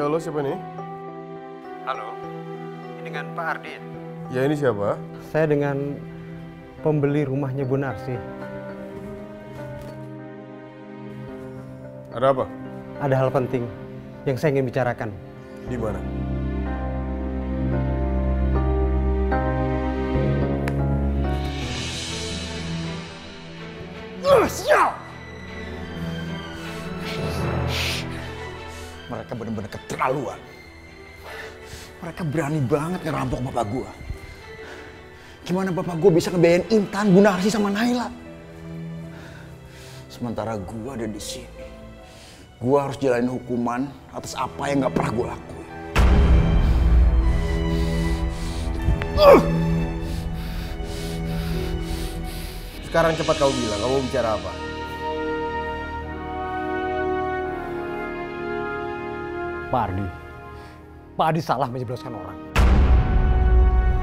Ya, halo, siapa nih? Halo, ini dengan Pak Ardi ya? Ya, ini siapa? Saya dengan pembeli rumahnya Bu Narsi. Ada apa? Ada hal penting yang saya ingin bicarakan. Di mana? Sial! Mereka benar-benar keterlaluan. Mereka berani banget ngerampok bapak gua. Gimana bapak gua bisa ngebiayain Intan, Bu Narsi sama Naila? Sementara gua ada di sini. Gua harus jalanin hukuman atas apa yang gak pernah gua lakuin. Sekarang cepat kau bilang, kamu bicara apa? Pak Ardi salah menjebloskan orang.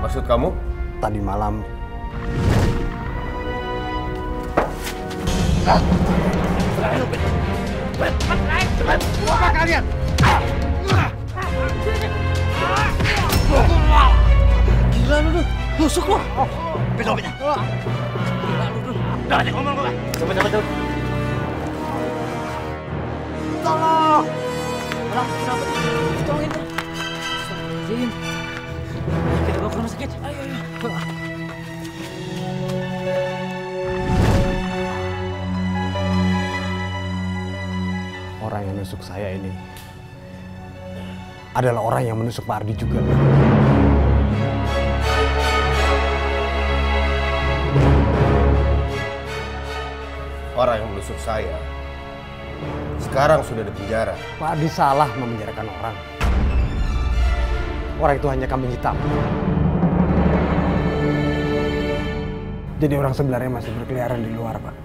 Maksud kamu? Tadi malam Apa kalian? Gila lu tuh, tusuk lu. Besoknya. Gila lu tuh. Udah aja ngomong lu. Coba. Tolong. Kenapa? Tolongin. Zim. Kita bawa ke rumah sakit. Ayo. orang yang menusuk saya ini adalah orang yang menusuk Pak Ardi juga. Orang yang menusuk saya sekarang sudah di penjara. Pak Ardi salah memenjarakan orang. Orang itu hanya kambing hitam. Jadi orang sebenarnya masih berkeliaran di luar, Pak.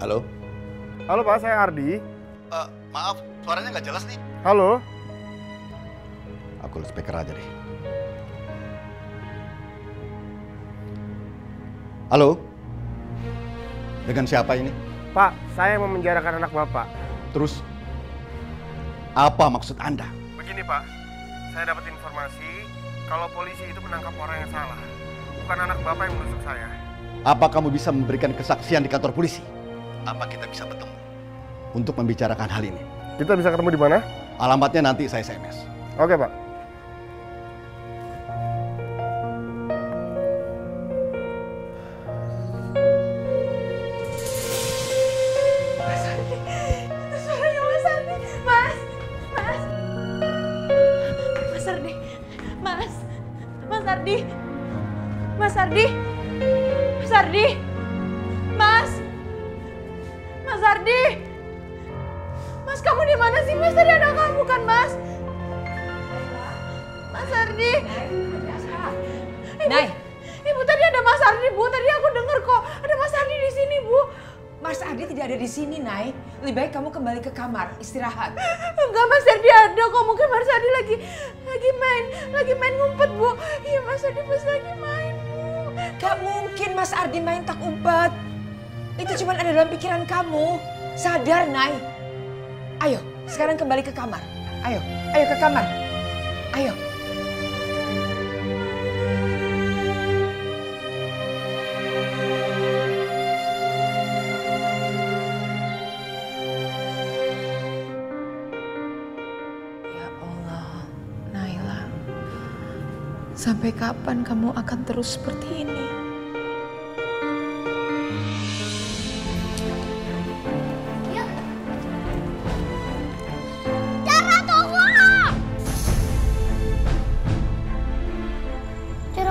Halo? Halo Pak, saya Ardi. Maaf, suaranya nggak jelas nih. Halo? Aku speaker aja deh. Halo? Dengan siapa ini? Pak, saya memenjarakan anak Bapak. Terus, apa maksud Anda? Begini Pak, saya dapat informasi kalau polisi itu menangkap orang yang salah. Bukan anak Bapak yang menusuk saya. Apa kamu bisa memberikan kesaksian di kantor polisi? Apa kita bisa bertemu untuk membicarakan hal ini? Kita bisa ketemu di mana? Alamatnya nanti saya SMS. Oke Pak. Mas, kamu di mana sih, Mas? Tadi ada kamu kan, Mas? Mas Ardi. Nay. Ibu, tadi ada Mas Ardi, Bu. Tadi aku dengar kok ada Mas Ardi di sini, Bu. Mas Ardi tidak ada di sini, Nay. Lebih baik kamu kembali ke kamar, istirahat. Enggak, Mas Ardi ada kok. Mungkin Mas Ardi lagi main ngumpet, Bu. Iya, Mas Ardi pas lagi main, Bu. Gak mungkin Mas Ardi main tak umpet. Itu cuma ada dalam pikiran kamu. Sadar, Nay. Ayo, sekarang kembali ke kamar. Ayo ke kamar. Ayo. Ya Allah, Naila. Sampai kapan kamu akan terus seperti ini?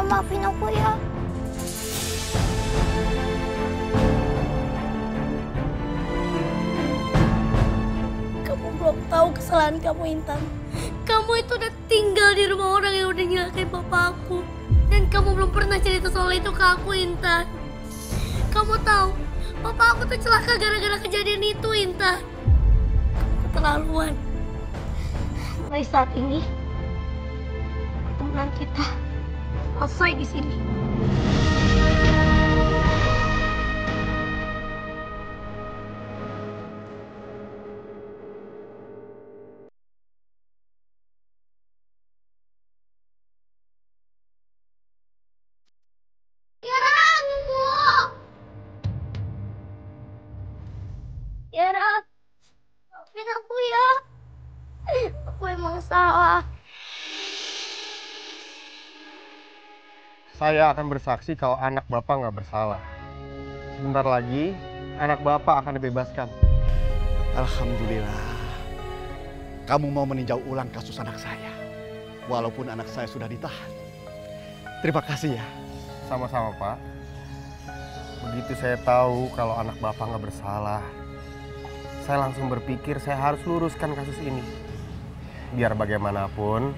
Maafin aku ya. Kamu belum tahu kesalahan kamu, Intan. Kamu itu udah tinggal di rumah orang yang udah nyelakain papa aku. Dan kamu belum pernah cerita soal itu ke aku, Intan. Kamu tahu, papa aku tuh celaka gara-gara kejadian itu, Intan. Kamu keterlaluan. Mulai saat ini, pertemuan kita selesai di sini. Tiara, maafin aku ya. Aku emang salah. Saya akan bersaksi kalau anak Bapak nggak bersalah. Sebentar lagi, anak Bapak akan dibebaskan. Alhamdulillah. Kamu mau meninjau ulang kasus anak saya. Walaupun anak saya sudah ditahan. Terima kasih ya. Sama-sama, Pak. Begitu saya tahu kalau anak Bapak nggak bersalah, saya langsung berpikir saya harus luruskan kasus ini. Biar bagaimanapun,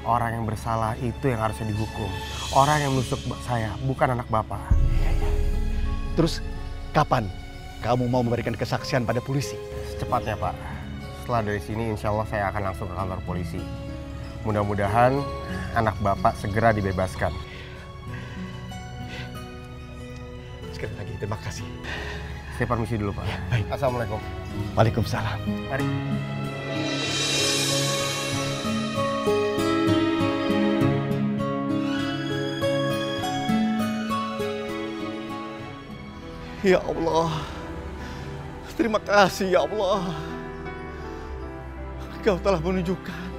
orang yang bersalah itu yang harusnya dihukum. Orang yang menusuk saya, bukan anak Bapak. Terus kapan kamu mau memberikan kesaksian pada polisi? Secepatnya, Pak. Setelah dari sini, insya Allah saya akan langsung ke kantor polisi. Mudah-mudahan anak Bapak segera dibebaskan. Sekali lagi terima kasih. Saya permisi dulu, Pak. Baik. Assalamualaikum. Waalaikumsalam. Mari. Ya Allah, terima kasih ya Allah. Kau telah menunjukkan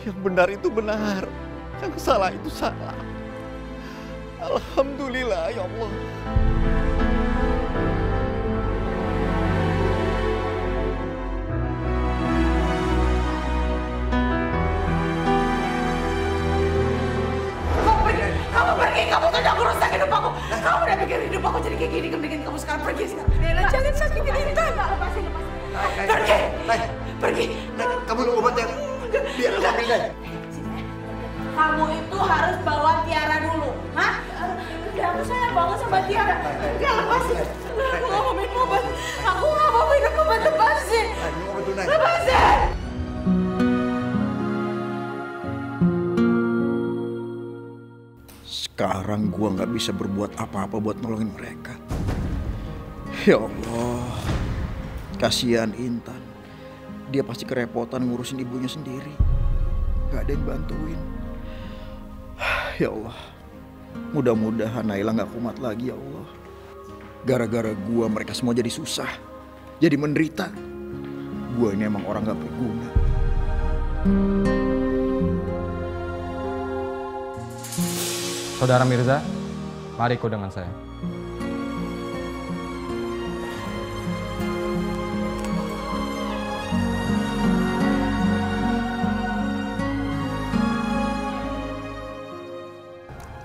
yang benar itu benar, yang salah itu salah. Alhamdulillah ya Allah. Kamu pergi, kamu sudah merusak hidup aku. Kamu udah bikin hidup aku jadi kayak gini. Mendingan kamu sekarang pergi sekarang. Nela, jangan sakitin Intan. Lepasin. Pergi. Pergi. Kamu lu obat yang biar aku ambil deh. Kamu itu harus bawa Tiara dulu. Hah? Udah, aku sayang banget sama Tiara. Enggak, lepasin. Aku nggak mau minum obat. Aku nggak mau minum obat. Lepasin. Lepasin. Sekarang gua nggak bisa berbuat apa-apa buat nolongin mereka. Ya Allah, kasihan Intan. Dia pasti kerepotan ngurusin ibunya sendiri. Gak ada yang bantuin. Ya Allah, mudah-mudahan Naila gak kumat lagi ya Allah. Gara-gara gua mereka semua jadi susah, jadi menderita. Gua ini emang orang gak berguna. Saudara Mirza, mari ikut dengan saya.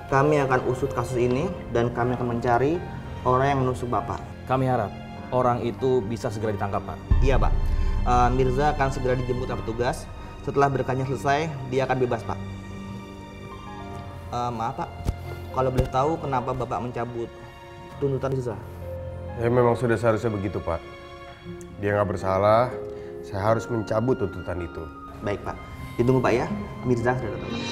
Kami akan usut kasus ini dan kami akan mencari orang yang menusuk Bapak. Kami harap orang itu bisa segera ditangkap, Pak. Iya, Pak. Mirza akan segera dijemput oleh petugas. Setelah berkahnya selesai, dia akan bebas, Pak. Maaf, Pak. Kalau boleh tahu kenapa Bapak mencabut tuntutan Mirza? Ya memang sudah seharusnya begitu, Pak. Dia nggak bersalah, saya harus mencabut tuntutan itu. Baik, Pak. Ditunggu, Pak ya. Mirza sudah datang.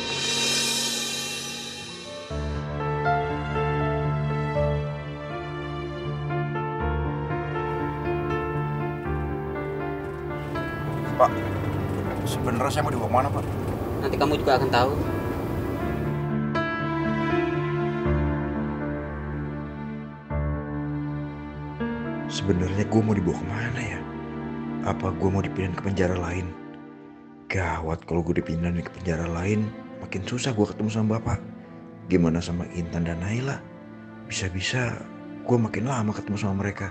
Pak, sebenarnya saya mau dibawa kemana, Pak? Nanti kamu juga akan tahu. Sebenarnya gue mau dibawa kemana ya? Apa gue mau dipindahin ke penjara lain? Gawat kalau gue dipindahin ke penjara lain, makin susah gue ketemu sama Bapak. Gimana sama Intan dan Naila? Bisa-bisa gue makin lama ketemu sama mereka.